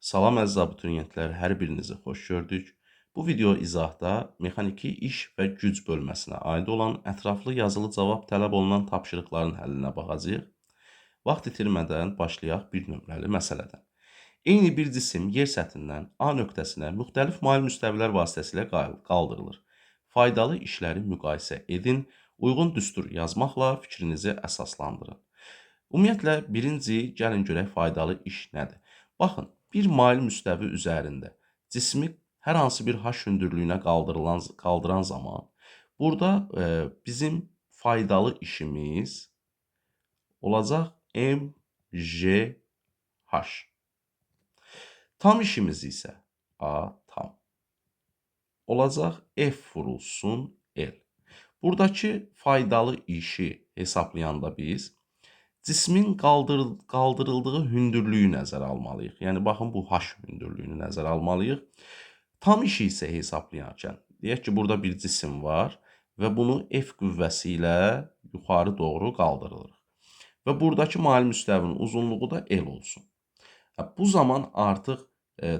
Salam əziz abituriyentlər, hər birinizi xoş gördük. Bu video izahda mexaniki iş və güc bölməsinə aid olan ətraflı yazılı cavab tələb olunan tapşırıqların həllinə baxacağıq. Vaxt itirmədən başlayaq bir nömrəli məsələdən. Eyni bir cisim yer səthindən A nöqtəsinə müxtəlif mail müstəvilər vasitəsilə qaldırılır. Faydalı işləri müqayisə edin, uyğun düstur yazmaqla fikrinizi əsaslandırın. Ümumiyyətlə, birinci, gəlin görək faydalı iş nədir? Baxın, bir mail müstəvi üzərində cismi hər hansı bir h hündürlüyünə qaldıran zaman, burada bizim faydalı işimiz olacaq mgh. Tam işimiz isə A tam olacaq F vurulsun L. Buradakı faydalı işi hesablayanda biz cismin qaldırıldığı hündürlüyü nəzərə almalıyıq. Yəni, baxın, bu h hündürlüyünü nəzərə almalıyıq. Tam işi isə hesablayarkən, deyək ki, burada bir cisim var və bunu F qüvvəsi ilə yuxarı doğru qaldırılır. Və buradakı mail müstəvinin uzunluğu da L olsun. Bu zaman artıq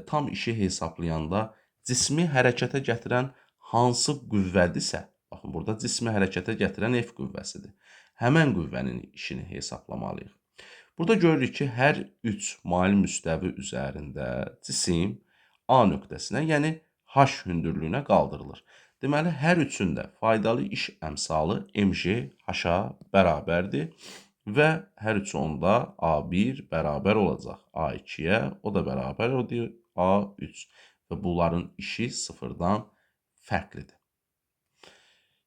tam işi hesablayanda cismi hərəkətə gətirən hansı qüvvədirsə, baxın, burada cismi hərəkətə gətirən F qüvvəsidir. Həmən qüvvənin işini hesablamalıyıq. Burada görürük ki, hər 3 mail müstəvi üzərində cisim A nöqtəsinə, yəni H hündürlüyünə qaldırılır. Deməli, hər üçündə faydalı iş əmsalı mg H-a bərabərdir və hər üçü onda A1 bərabər olacaq A2-yə, o da bərabər odur A3 və bunların işi sıfırdan fərqlidir.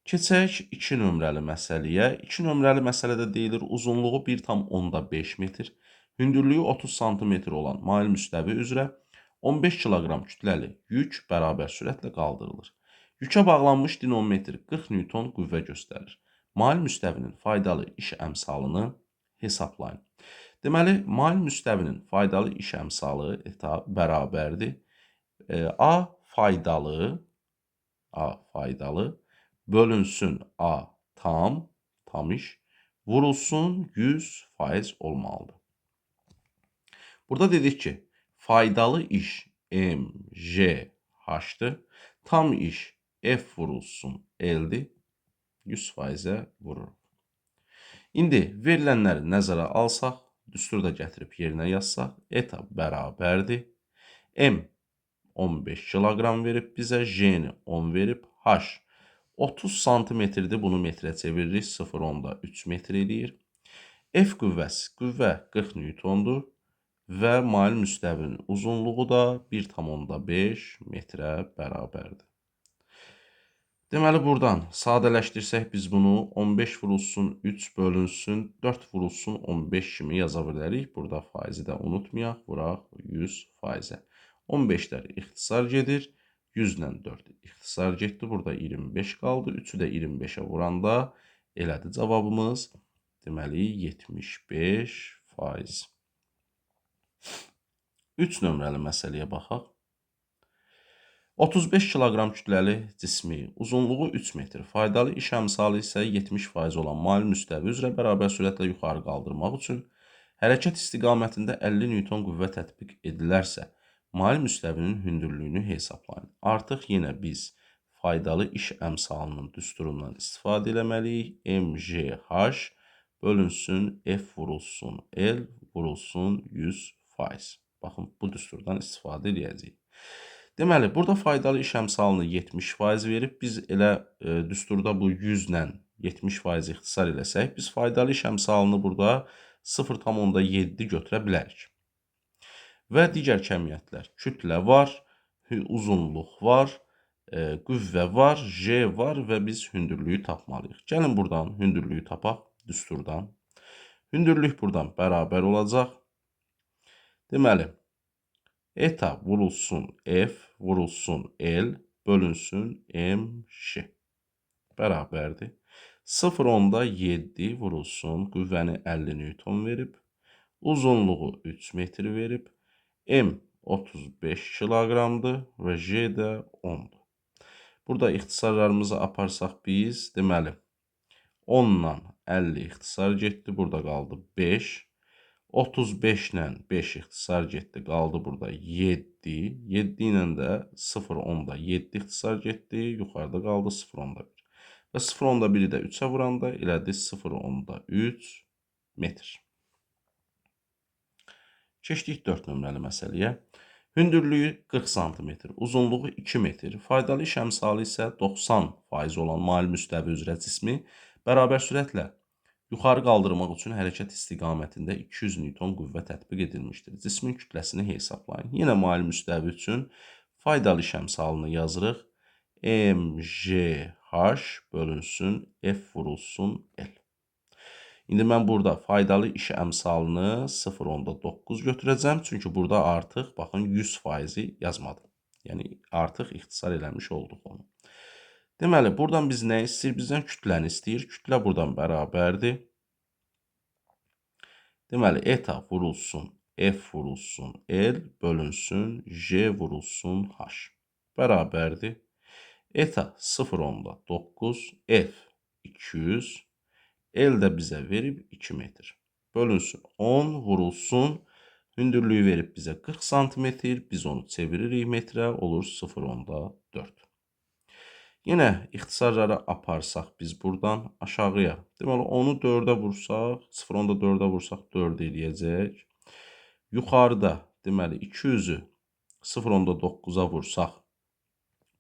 Keçək 2 nömrəli məsələyə. 2 nömrəli məsələdə deyilir, uzunluğu 1,5 metr, hündürlüyü 30 sm olan mail müstəvi üzrə 15 kiloqram kütləli yük bərabər sürətlə qaldırılır. Yükə bağlanmış dinometr 40 Newton qüvvə göstərir. Mail müstəvinin faydalı iş əmsalını hesablayın. Deməli, mail müstəvinin faydalı iş əmsalı bərabərdir. A faydalı bölünsün A tam iş, vurulsun 100% olmalıdır. Burada dedik ki, faydalı iş mgh-dır, tam iş F vurulsun L-dir, 100%-ə vurur. İndi verilənləri nəzərə alsaq, düsturda gətirib yerinə yazsaq, eta bərabərdir. M 15 kiloqram verib bizə, J-ni 10 verib, H 30 santimetrdir, bunu metrə çeviririk, 0,3 metr eləyir. F qüvvəsi, qüvvə 40 Newtondur və mail müstəvinin uzunluğu da 1,5 metrə bərabərdir. Deməli, buradan sadələşdirsək biz bunu 15 vurulsun 3 bölünsün 4 vurulsun 15 kimi yaza bilərik. Burada faizi də unutmayaq, vuraq 100%-ə. 15-lər ixtisar gedir. 100 ilə 4 ixtisar getdi. Burada 25 qaldı. 3-ü də 25-ə vuranda elədi cavabımız. Deməli, 75%. 3 nömrəli məsələyə baxaq. 35 kiloqram kütləli cismi, uzunluğu 3 metr, faydalı iş əmsalı isə 70% olan mail müstəvi üzrə bərabər sürətlə yuxarı qaldırmaq üçün hərəkət istiqamətində 50 Newton qüvvə tətbiq edilərsə, mail müstəvinin hündürlüyünü hesablayın. Artıq yenə biz faydalı iş əmsalının düsturundan istifadə eləməliyik. mgh bölünsün F vurulsun L vurulsun 100%. Baxın, bu düsturdan istifadə edəcəyik. Deməli, burada faydalı iş əmsalını 70% verib, biz elə düsturda bu 100 ilə 70% ixtisar eləsək, biz faydalı iş əmsalını burada 0,7 götürə bilərik. Və digər kəmiyyətlər, kütlə var, uzunluq var, qüvvə var, J var və biz hündürlüyü tapmalıyıq. Gəlin buradan hündürlüyü tapaq düsturdan. Hündürlük buradan bərabər olacaq. Deməli, eta vurulsun F vurulsun L bölünsün mg bərabərdir. 0,7 vurulsun qüvvəni 50 Newton verib, uzunluğu 3 metr verib, M 35 kiloqramdır və J də 10'dur. Burada ixtisarlarımızı aparsaq biz, deməli 10 ilə 50 ixtisar getdi, burada qaldı 5. 35 ilə 5 ixtisar getdi, qaldı burada 7. 7 ilə də 0,10-da 7 ixtisar getdi, yuxarıda qaldı 0,1. Və 0,1-i də 3-ə vuranda elədi 0,3 metr. Keçdik 4 nömrəli məsələyə. Hündürlüyü 40 sm, uzunluğu 2 metr, faydalı iş əmsalı isə 90% olan maili müstəvi üzrə cismi bərabər sürətlə yuxarı qaldırmaq üçün hərəkət istiqamətində 200 Newton qüvvə tətbiq edilmişdir. Cismin kütləsini hesablayın. Yenə maili müstəvi üçün faydalı iş əmsalını yazırıq. MGH bölünsün F vurulsun L. İndi mən burada faydalı iş əmsalını 0,9 götürəcəm. Çünki burada artıq, baxın, 100% yazmadım. Yəni, artıq ixtisar eləmiş olduq onu. Deməli, buradan biz nə istəyir? Bizdən kütləni istəyir. Kütlə buradan bərabərdir. Deməli, eta vurulsun, F vurulsun, L bölünsün, J vurulsun, H. Bərabərdir. Eta 0,9, F 200, L də bizə verib 2 metr. Bölünsün 10, vurulsun. Hündürlüyü verib bizə 40 sm. Biz onu çeviririk metrə, olur 0,4. Yenə ixtisarları aparsaq biz buradan aşağıya. Deməli, onu 4-ə vursaq, 0,4-ə vursaq 4 eləyəcək. Yuxarıda, deməli, 200-ü 0,9-a vursaq,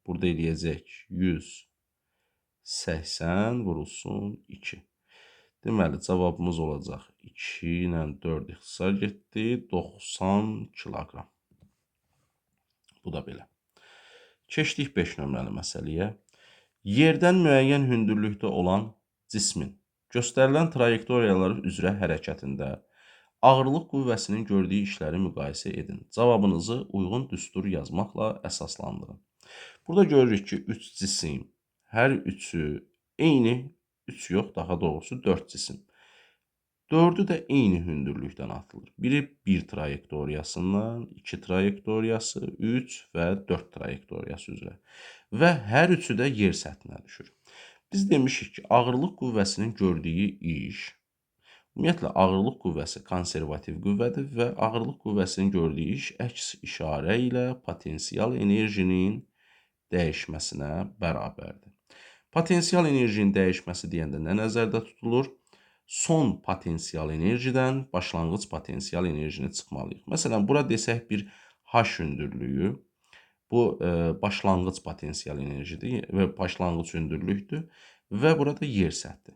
burada eləyəcək 180 vurulsun 2. Deməli, cavabımız olacaq 2 ilə 4 ixtisar getdi, 90 kiloqram. Bu da belə. Keçdik 5 nömrəli məsələyə. Yerdən müəyyən hündürlükdə olan cismin göstərilən trayektoriyalar üzrə hərəkətində ağırlıq qüvvəsinin gördüyü işləri müqayisə edin. Cavabınızı uyğun düstur yazmaqla əsaslandırın. Burada görürük ki, 3 cisim, hər üçü eyni, 3 yox, daha doğrusu 4 cisim. 4'ü də eyni hündürlükdən atılır. Biri 1 trayektoriyasından, 2 trayektoriyası, 3 və 4 trayektoriyası üzrə. Və hər üçü də yer səthinə düşür. Biz demişik ki, ağırlıq qüvvəsinin gördüyü iş, ümumiyyətlə, ağırlıq qüvvəsi konservativ qüvvədir və ağırlıq qüvvəsinin gördüyü iş əks işarə ilə potensial enerjinin dəyişməsinə bərabərdir. Potensial enerjinin dəyişməsi deyəndə nə nəzərdə tutulur? Son potensial enerjidən başlanğıc potensial enerjini çıxmalıyıq. Məsələn, bura desək bir H hündürlüyü, bu başlanğıc potensial enerjidir və başlanğıc hündürlükdür və burada yer səthi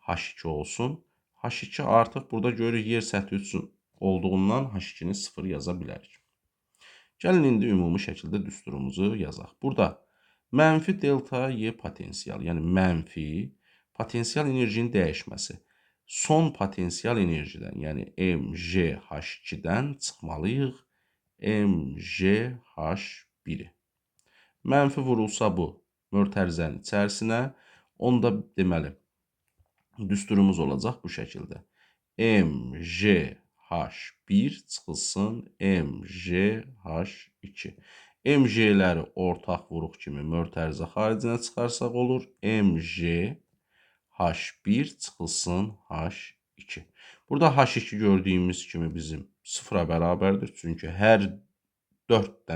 H2 olsun. H2 artıq burada görürük yer səthi üçün olduğundan H2-ni 0 yaza bilərik. Gəlin indi ümumi şəkildə düsturumuzu yazaq. Burada mənfi delta Y potensial, yəni mənfi potensial enerjinin dəyişməsi son potensial enerjidən, yəni MGH2-dən çıxmalıyıq MGH1-i. Mənfi vurulsa bu mötərizənin içərisinə, onda deməli düsturumuz olacaq bu şəkildə. MGH1 çıxılsın MGH2. MG-ləri ortaq vuruq kimi mötərizə xaricinə çıxarsaq olur. MGH1 çıxılsın H2. Burada H2 gördüyümüz kimi bizim 0-a bərabərdir. Çünki hər 4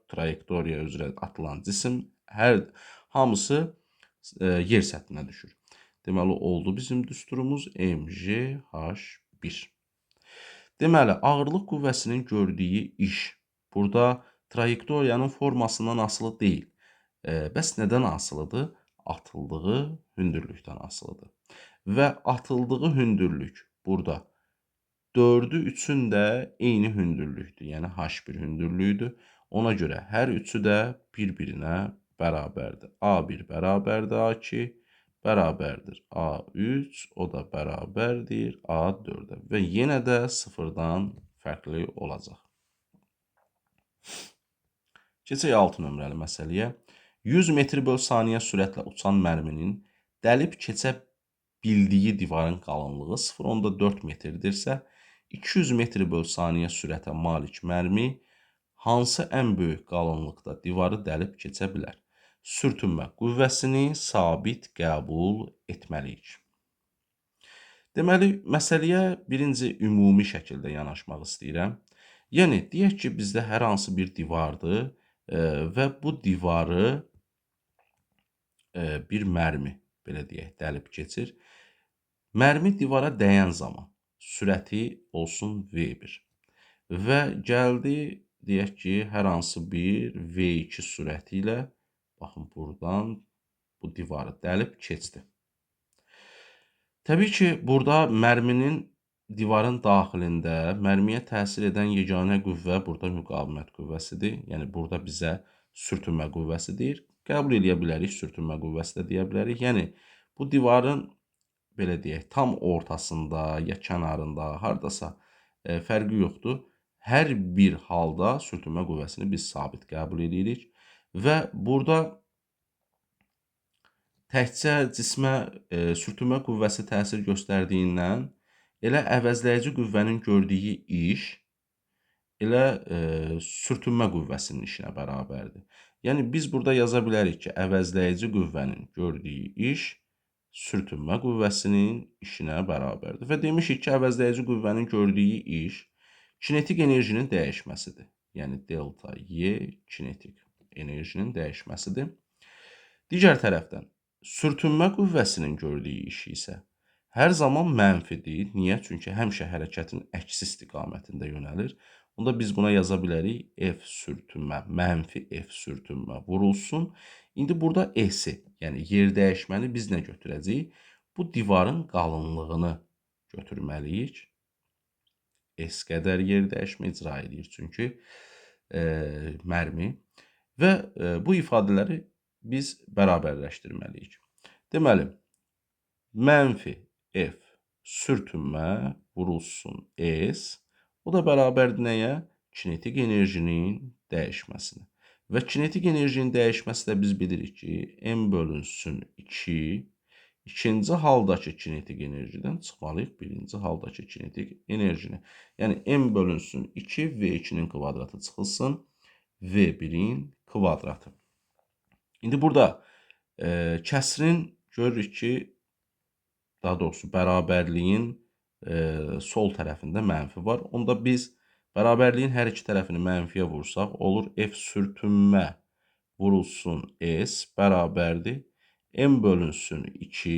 trayektoriya üzrə atılan cisim hamısı yer səthinə düşür. Deməli, oldu bizim düsturumuz MGH1. Deməli, ağırlıq qüvvəsinin gördüyü iş burada trayektoriyanın formasından asılı deyil. Bəs nədən asılıdır? Atıldığı hündürlükdən asılıdır. Və atıldığı hündürlük burada 4'ü 3'ün də eyni hündürlükdür. Yəni H1 hündürlüyüdür. Ona görə hər üçü də bir-birinə bərabərdir. A1 bərabərdir A2, bərabərdir A3, o da bərabərdir A4-ə və yenə də 0-dan fərqli olacaq. Keçək 6 nömrəli məsələyə. 100 metr böl saniyə sürətlə uçan mərminin dəlib keçə bildiyi divarın qalınlığı 0,4 metrdirsə, 200 metr böl saniyə sürətə malik mərmi hansı ən böyük qalınlıqda divarı dəlib keçə bilər? Sürtünmə qüvvəsini sabit qəbul etməliyik. Deməli, məsələyə birinci ümumi şəkildə yanaşmaq istəyirəm. Yəni, deyək ki, bizdə hər hansı bir divardır və bu divarı bir mərmi, belə deyək, dəlib keçir. Mərmi divara dəyən zaman sürəti olsun V1 və gəldi, deyək ki, hər hansı bir V2 sürəti ilə, baxın, buradan bu divarı dəlib keçdi. Təbii ki, burada mərminin divarın daxilində mərmiyə təsir edən yeganə qüvvə burada müqavimət qüvvəsidir. Yəni, burada bizə sürtünmə qüvvəsi deyir. Qəbul edə bilərik, sürtünmə qüvvəsi də deyə bilərik. Yəni, bu divarın, belə deyək, tam ortasında ya kənarında, hardasa fərqi yoxdur. Hər bir halda sürtünmə qüvvəsini biz sabit qəbul edirik və burada təkcə cismə sürtünmə qüvvəsi təsir göstərdiyindən elə əvəzləyici qüvvənin gördüyü iş elə sürtünmə qüvvəsinin işinə bərabərdir. Yəni, biz burada yaza bilərik ki, əvəzləyici qüvvənin gördüyü iş sürtünmə qüvvəsinin işinə bərabərdir. Və demişik ki, əvəzləyici qüvvənin gördüyü iş kinetik enerjinin dəyişməsidir. Yəni, delta Y kinetik enerjinin dəyişməsidir. Digər tərəfdən, sürtünmə qüvvəsinin gördüyü iş isə hər zaman mənfidir. Niyə? Çünki həmişə hərəkətin əksi istiqamətində yönəlir. Onda biz buna yaza bilərik F sürtünmə, mənfi F sürtünmə vurulsun. İndi burada S-i, yəni yer dəyişməni biz nə götürəcəyik? Bu divarın qalınlığını götürməliyik. S qədər yer dəyişmə icra edir çünki mərmi və bu ifadələri biz bərabərləşdirməliyik. Deməli, mənfi F sürtünmə vurulsun S, o da bərabərdir nəyə? Kinetik enerjinin dəyişməsinə. Və kinetik enerjinin dəyişməsi də biz bilirik ki, M bölünsün 2, ikinci haldakı kinetik enerjidən çıxmalıyıq birinci haldakı kinetik enerjini. Yəni, M bölünsün 2, V2-nin kvadratı çıxılsın, V1-in kvadratı. İndi burada kəsrin görürük ki, daha doğrusu bərabərliyin sol tərəfində mənfi var. Onda biz bərabərliyin hər iki tərəfini mənfiyə vursaq, olur F sürtünmə vurulsun S bərabərdir. M bölünsün 2.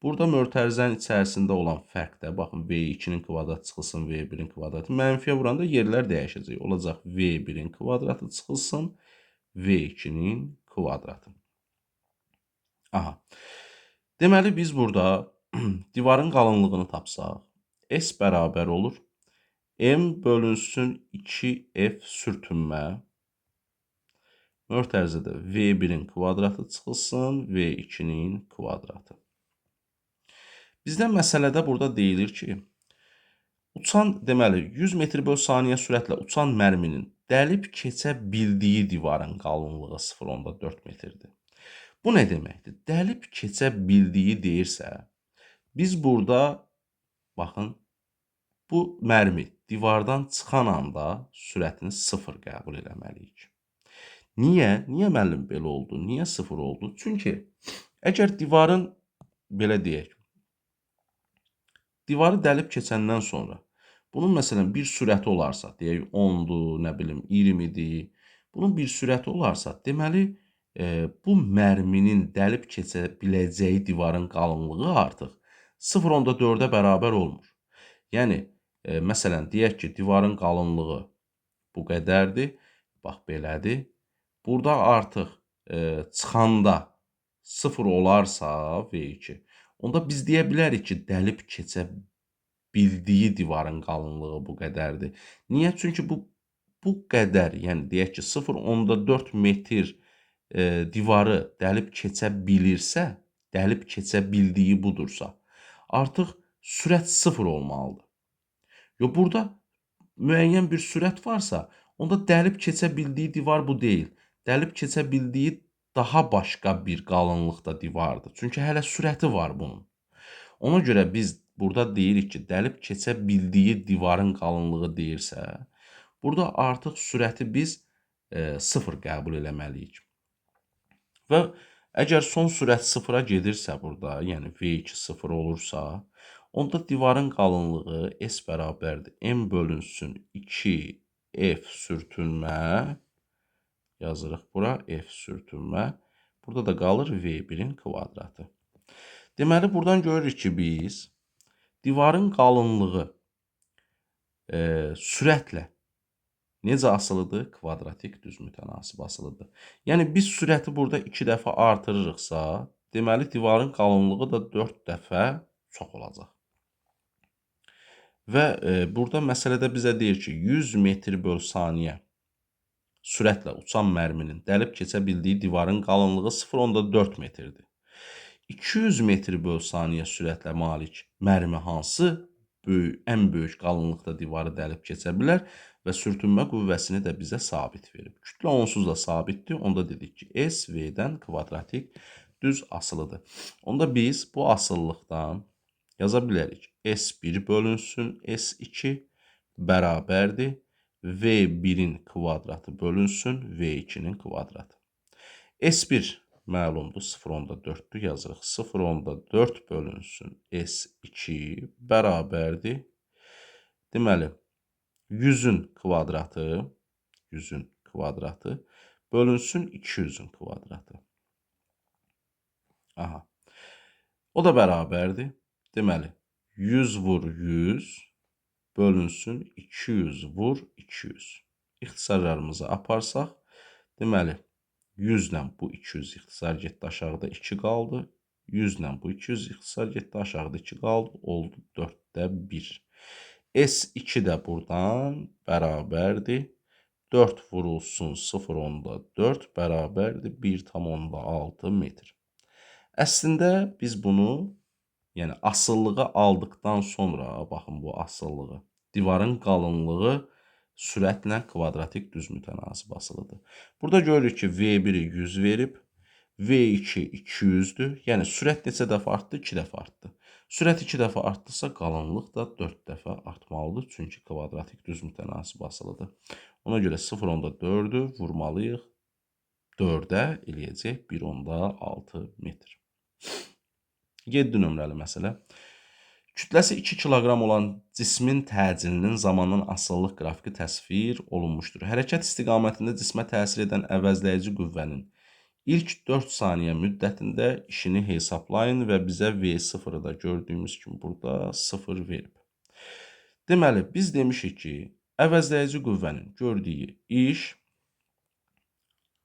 Burada mötərizənin içərisində olan fərq də, baxın, V2-nin kvadratı çıxılsın, V1-in kvadratı. Mənfiyə vuranda yerlər dəyişəcək. Olacaq V1-in kvadratı çıxılsın, V2-nin kvadratı. Aha. Deməli, biz burada divarın qalınlığını tapsaq, S bərabər olur. M bölünsün 2F sürtünmə. Mötərizədə V1-in kvadratı çıxılsın, V2-nin kvadratı. Bizdən məsələdə burada deyilir ki, uçan, deməli, 100 metr böl saniyə sürətlə uçan mərminin dəlib keçə bildiyi divarın qalınlığı 0,4 metrdir. Bu nə deməkdir? Dəlib keçə bildiyi deyirsə, biz burada, baxın, bu mərmi divardan çıxan anda sürətini 0 qəbul eləməliyik. Niyə? Niyə müəllim belə oldu? Niyə 0 oldu? Çünki əgər divarın, belə deyək, divarı dəlib keçəndən sonra bunun məsələn bir sürəti olarsa, deyək 10-dur, nə bilim 20-dir, bunun bir sürəti olarsa, deməli bu mərminin dəlib keçə biləcəyi divarın qalınlığı artıq 0,4-ə bərabər olmur. Yəni, məsələn, deyək ki, divarın qalınlığı bu qədərdir, bax belədir. Burada artıq çıxanda 0 olarsa V2, onda biz deyə bilərik ki, dəlib keçə bildiyi divarın qalınlığı bu qədərdir. Niyə? Çünki bu qədər, yəni deyək ki, 0,4 metr divarı dəlib keçə bilirsə, dəlib keçə bildiyi budursa, artıq sürət 0 olmalıdır. Burada müəyyən bir sürət varsa, onda dəlib keçə bildiyi divar bu deyil. Dəlib keçə bildiyi daha başqa bir qalınlıqda divardır. Çünki hələ sürəti var bunun. Ona görə biz burada deyirik ki, dəlib keçə bildiyi divarın qalınlığı deyirsə, burada artıq sürəti biz 0 qəbul eləməliyik. Və əgər son sürət 0-a gedirsə burada, yəni V2 0 olursa, Onda divarın qalınlığı S bərabərdir. M bölünsün 2 F sürtünmə. Yazırıq bura F sürtünmə. Burada da qalır V1-in kvadratı. Deməli, buradan görürük ki, biz divarın qalınlığı sürətlə necə asılıdır? Kvadratik düz mütənasib asılıdır. Yəni, biz sürəti burada 2 dəfə artırırıqsa, deməli, divarın qalınlığı da 4 dəfə çox olacaq. Və burada məsələdə bizə deyir ki, 100 metr böl saniyə sürətlə uçan mərminin dəlib keçə bildiyi divarın qalınlığı 0,4 metrdir. 200 metr böl saniyə sürətlə malik mərmi hansı ən böyük qalınlıqda divarı dəlib keçə bilər və sürtünmə qüvvəsini də bizə sabit verib. Kütlə onsuz da sabitdir. Onda dedik ki, S V-dən kvadratik düz asılıdır. Onda biz bu asılılıqdan yaza bilərik. S1 bölünsün S2 bərabərdir. V1-in kvadratı bölünsün V2-nin kvadratı. S1 məlumdur 0,4-dür. Yazırıq 0,4 bölünsün S2 bərabərdir. Deməli, 100-ün kvadratı bölünsün 200-ün kvadratı. Aha. O da bərabərdir. Deməli, 100 vur 100 bölünsün 200 vur 200. İxtisarlarımızı aparsaq, deməli, 100 ilə bu 200 ixtisar getdi, aşağıda 2 qaldı. 100 ilə bu 200 ixtisar getdi, aşağıda 2 qaldı. Oldu 4-də 1. S2 də buradan bərabərdir. 4 vurulsun 0,4 bərabərdir 1,6 metr. Əslində biz bunu, yəni asıllığı aldıqdan sonra, baxın bu asıllığı, divarın qalınlığı sürətlə kvadratik düz mütənasib asılıdır. Burada görürük ki, V1-i 100 verib, V2 200-dür. Yəni sürət neçə dəfə artdı? 2 dəfə artdı. Sürət 2 dəfə artdısa, qalınlıq da 4 dəfə artmalıdır. Çünki kvadratik düz mütənasib asılıdır. Ona görə 0,4-ü vurmalıyıq 4-ə, eləyəcək 1,6 metr. 7 nömrəli məsələ. Kütləsi 2 kiloqram olan cismin təcilinin zamanın asılılıq qrafiki təsvir olunmuşdur. Hərəkət istiqamətində cismə təsir edən əvəzləyici qüvvənin ilk 4 saniyə müddətində işini hesablayın və bizə V0-ı da gördüyümüz kimi burada 0 verib. Deməli, biz demişik ki, əvəzləyici qüvvənin gördüyü iş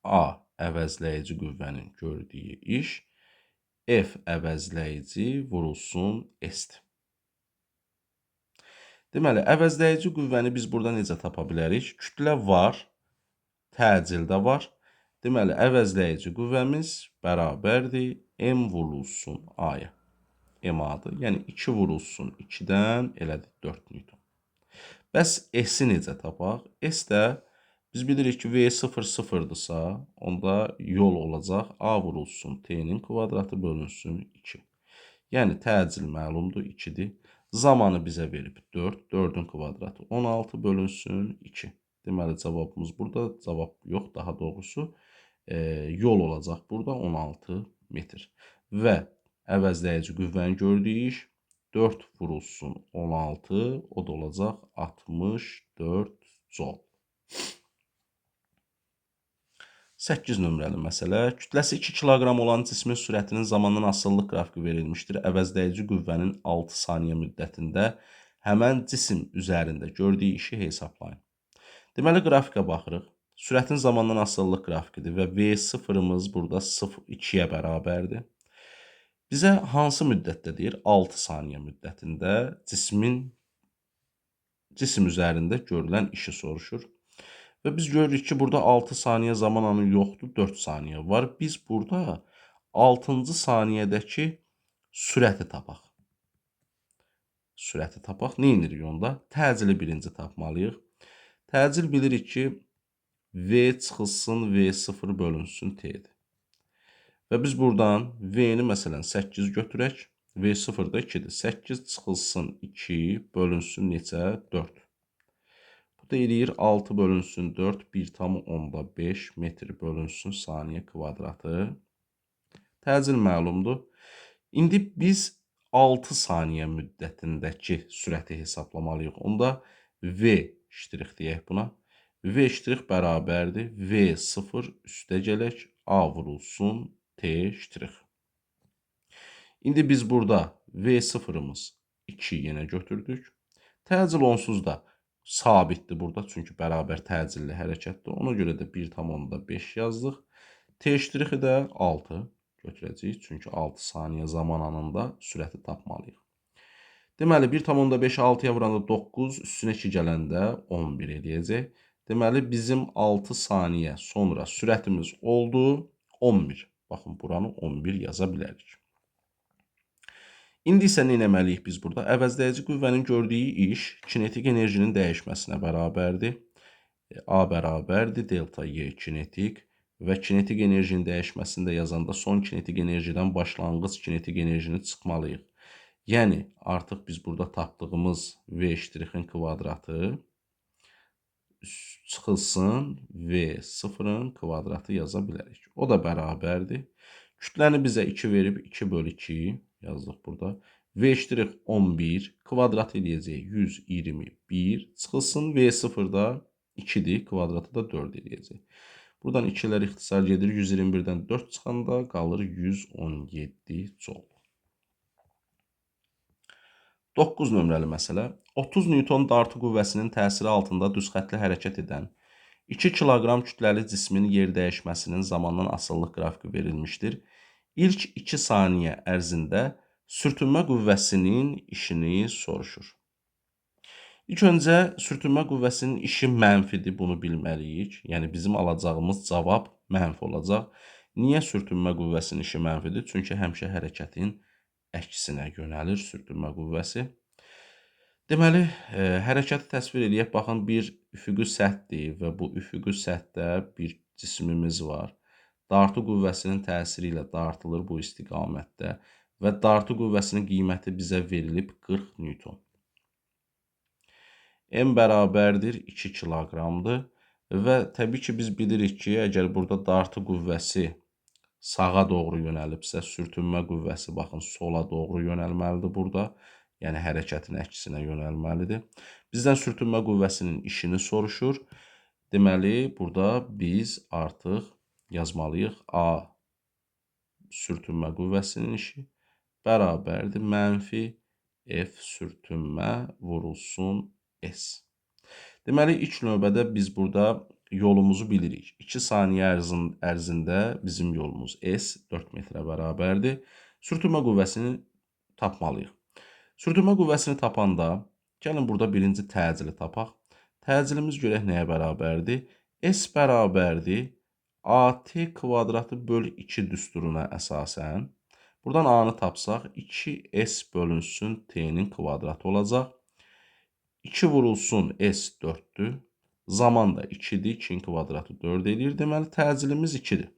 A əvəzləyici qüvvənin gördüyü iş F əvəzləyici vurulsun S-dir. Deməli, əvəzləyici qüvvəni biz burada necə tapa bilərik? Kütlə var, təcil də var. Deməli, əvəzləyici qüvvəmiz bərabərdir M vurulsun A-ya. M-adır. Yəni 2 vurulsun 2-dən elədir 4 Newton. Bəs S-i necə tapaq? S də biz bilirik ki, V0 0-dırsa, onda yol olacaq A vurulsun T-nin kvadratı bölünsün 2. Yəni təcil məlumdur 2-dir. Zamanı bizə verib 4. 4-ün kvadratı 16 bölünsün 2. Deməli, cavabımız burada. Cavab yox, daha doğrusu yol olacaq burada 16 metr. Və əvəzləyici qüvvənin gördüyü iş 4 vurulsun 16, o da olacaq 64 joule. 8 nömrəli məsələ. Kütləsi 2 kiloqram olan cismin sürətinin zamandan asılılıq qrafiki verilmişdir. Əvəzləyici qüvvənin 6 saniyə müddətində həmən cisim üzərində gördüyü işi hesablayın. Deməli, qrafikə baxırıq. Sürətin zamandan asılılıq qrafikidir və V0-ımız burada 2-yə bərabərdir. Bizə hansı müddətdə deyir? 6 saniyə müddətində cisim üzərində görülən işi soruşur. Və biz görürük ki, burada 6 saniyə zaman anı yoxdur, 4 saniyə var. Biz burada 6-cı saniyədəki sürəti tapaq. Nə edirik onda? Təcili birinci tapmalıyıq. Təcil bilirik ki, V çıxılsın V0 bölünsün T-dir. Və biz buradan V-ni məsələn 8 götürək. V0 da 2-dir. 8 çıxılsın 2 bölünsün neçə? 4. Bu da eləyir 6 bölünsün 4, 1,5 metr bölünsün saniyə kvadratı. Təcil məlumdur. İndi biz 6 saniyə müddətindəki sürəti hesablamalıyıq. Onda V ştrix deyək buna. V ştrix bərabərdir. V0 üstə gələk A vurulsun T ştrix. İndi biz burada V0'ımız 2 yenə götürdük. Təcil onsuz da sabitdir burada, çünki bərabər təcilli hərəkətdir. Ona görə də 1,5 yazdıq. T ştrixi də 6 götürəcəyik, çünki 6 saniyə zaman anında sürəti tapmalıyıq. Deməli, 1,5 6-ya vuranda 9, üstünə 2 gələndə 11 eləyəcək. Deməli, bizim 6 saniyə sonra sürətimiz oldu 11. Baxın, buranı 11 yaza bilərik. İndi isə nə etməliyik biz burada? Əvəzləyici qüvvənin gördüyü iş kinetik enerjinin dəyişməsinə bərabərdir. A bərabərdir delta Y kinetik və kinetik enerjinin dəyişməsini də yazanda son kinetik enerjidən başlanğıc kinetik enerjini çıxmalıyıq. Yəni, artıq biz burada tapdığımız V ştrixin kvadratı çıxılsın V0'ın kvadratı yaza bilərik. O da bərabərdir. Kütləni bizə 2 verib 2/2 yazdıq burada. V ştrix 11 kvadrat eləyəcək 121 çıxılsın V0 da 2'dir, kvadratı da 4 eləyəcək. Buradan 2'lər ixtisar gedir, 121'dən 4 çıxanda qalır 117 joule. 9 nömrəli məsələ. 30 Newton dartı qüvvəsinin təsiri altında düz xətli hərəkət edən 2 kiloqram kütləli cismin yer dəyişməsinin zamandan asılılıq qrafiki verilmişdir. İlk 2 saniyə ərzində sürtünmə qüvvəsinin işini soruşur. İlk öncə sürtünmə qüvvəsinin işi mənfidir, bunu bilməliyik. Yəni bizim alacağımız cavab mənfi olacaq. Niyə sürtünmə qüvvəsinin işi mənfidir? Çünki həmişə hərəkətin əksinə yönəlir sürtünmə qüvvəsi. Deməli, hərəkəti təsvir edək. Baxın, bir üfüqi səthdir və bu üfüqi səthdə bir cismimiz var. Dartı qüvvəsinin təsiri ilə dartılır bu istiqamətdə və dartı qüvvəsinin qiyməti bizə verilib 40 Newton. M bərabərdir 2 kiloqramdır və təbii ki, biz bilirik ki, əgər burada dartı qüvvəsi sağa doğru yönəlibsə, sürtünmə qüvvəsi baxın sola doğru yönəlməlidir burada. Yəni hərəkətin əksinə yönəlməlidir. Bizdən sürtünmə qüvvəsinin işini soruşur. Deməli, burada biz artıq yazmalıyıq A sürtünmə qüvvəsinin işi bərabərdir mənfi F sürtünmə vurulsun S. Deməli, ilk növbədə biz burada yolumuzu bilirik. 2 saniyə ərzində bizim yolumuz S 4 metrə bərabərdir. Sürtünmə qüvvəsini tapmalıyıq. Sürtünmə qüvvəsini tapanda, gəlin burada birinci təcili tapaq. Təcilimiz görək nəyə bərabərdir? S bərabərdir AT kvadratı böl 2 düsturuna əsasən. Buradan A-nı tapsaq, 2S bölünsün T-nin kvadratı olacaq. 2 vurulsun S 4'dür. Zaman da 2'dir. 2'nin kvadratı 4 edir. Deməli, təcilimiz 2'dir.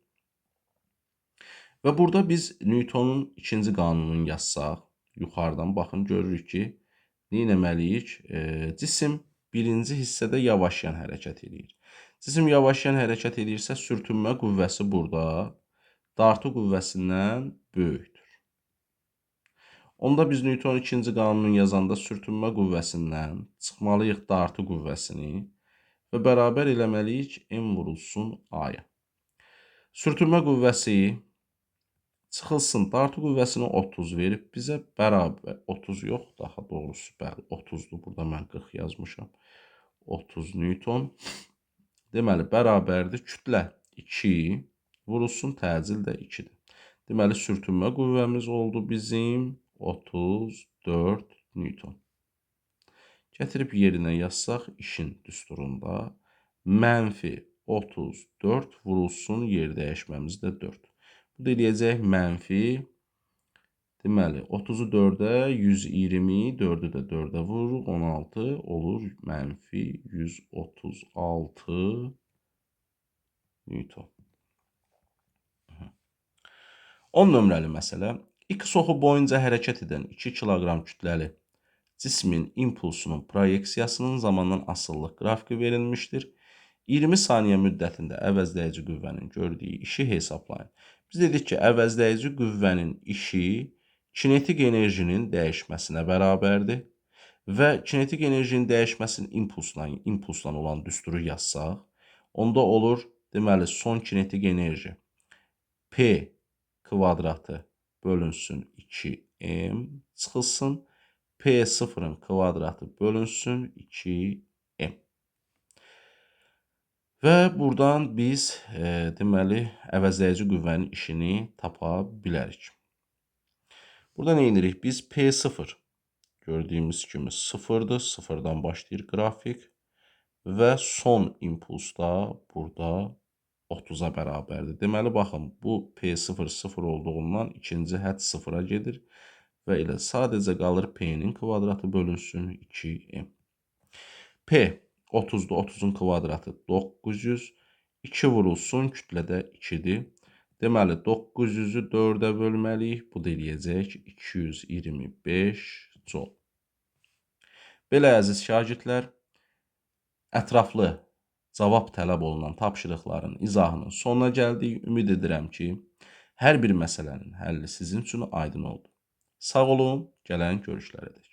Və burada biz Newtonun ikinci qanununu yazsaq, yuxarıdan baxın, görürük ki, nə etməliyik? Cisim birinci hissədə yavaşlayan hərəkət edir. Cisim yavaşlayan hərəkət edirsə, sürtünmə qüvvəsi burada dartı qüvvəsindən böyükdür. Onda biz Newtonun ikinci qanununu yazanda sürtünmə qüvvəsindən çıxmalıyıq dartı qüvvəsini və bərabər eləməliyik M vurulsun A-ya. Sürtünmə qüvvəsi çıxılsın, dartı qüvvəsini 30 verib bizə bərabər, 30 yox, daha doğrusu, bəli, 30'dur. Burada mən 40 yazmışam. 30 Newton. Deməli, bərabərdir. Kütlə 2 vurulsun, təcil də 2'dir. Deməli, sürtünmə qüvvəmiz oldu bizim 34 Newton. Gətirib yerinə yazsaq, işin düsturunda mənfi 34 vurulsun, yer dəyişməmiz də 4. Bu da eləyəcək mənfi, deməli, 30'u 4'ə, 120, 4'ü də 4'ə vururuq, 16 olur, mənfi 136 Newton. 10 nömrəli məsələ. X oxu boyunca hərəkət edən 2 kiloqram kütləli cismin impulsunun proyeksiyasının zamandan asılılıq qrafiki verilmişdir. 20 saniyə müddətində əvəzləyici qüvvənin gördüyü işi hesablayın. Biz dedik ki, əvəzləyici qüvvənin işi kinetik enerjinin dəyişməsinə bərabərdir və kinetik enerjinin dəyişməsinin impulsla olan düsturu yazsaq, onda olur, deməli, son kinetik enerji P kvadratı bölünsün 2M çıxılsın, P0-ın kvadratı bölünsün 2M. Və buradan biz deməli, əvəzləyici qüvvənin işini tapa bilərik. Burada nə edirik? Biz P0 gördüyümüz kimi 0-dır. 0-dan başlayır qrafik və son impuls da burada 30-a bərabərdir. Deməli, baxın, bu P0 0 olduğundan ikinci hədd 0-a gedir və elə sadəcə qalır P-nin kvadratı bölünsün 2M. P 30-dur, 30-un kvadratı 900, 2 vurulsun, kütlədə 2-dir. Deməli, 900-ü 4-ə bölməliyik, bu da eləyəcək 225 joule. Belə əziz şagirdlər, ətraflı cavab tələb olunan tapşırıqların izahının sonuna gəldik. Ümid edirəm ki, hər bir məsələnin həlli sizin üçün aydın oldu. Sağ olun, gələn görüşlərədək.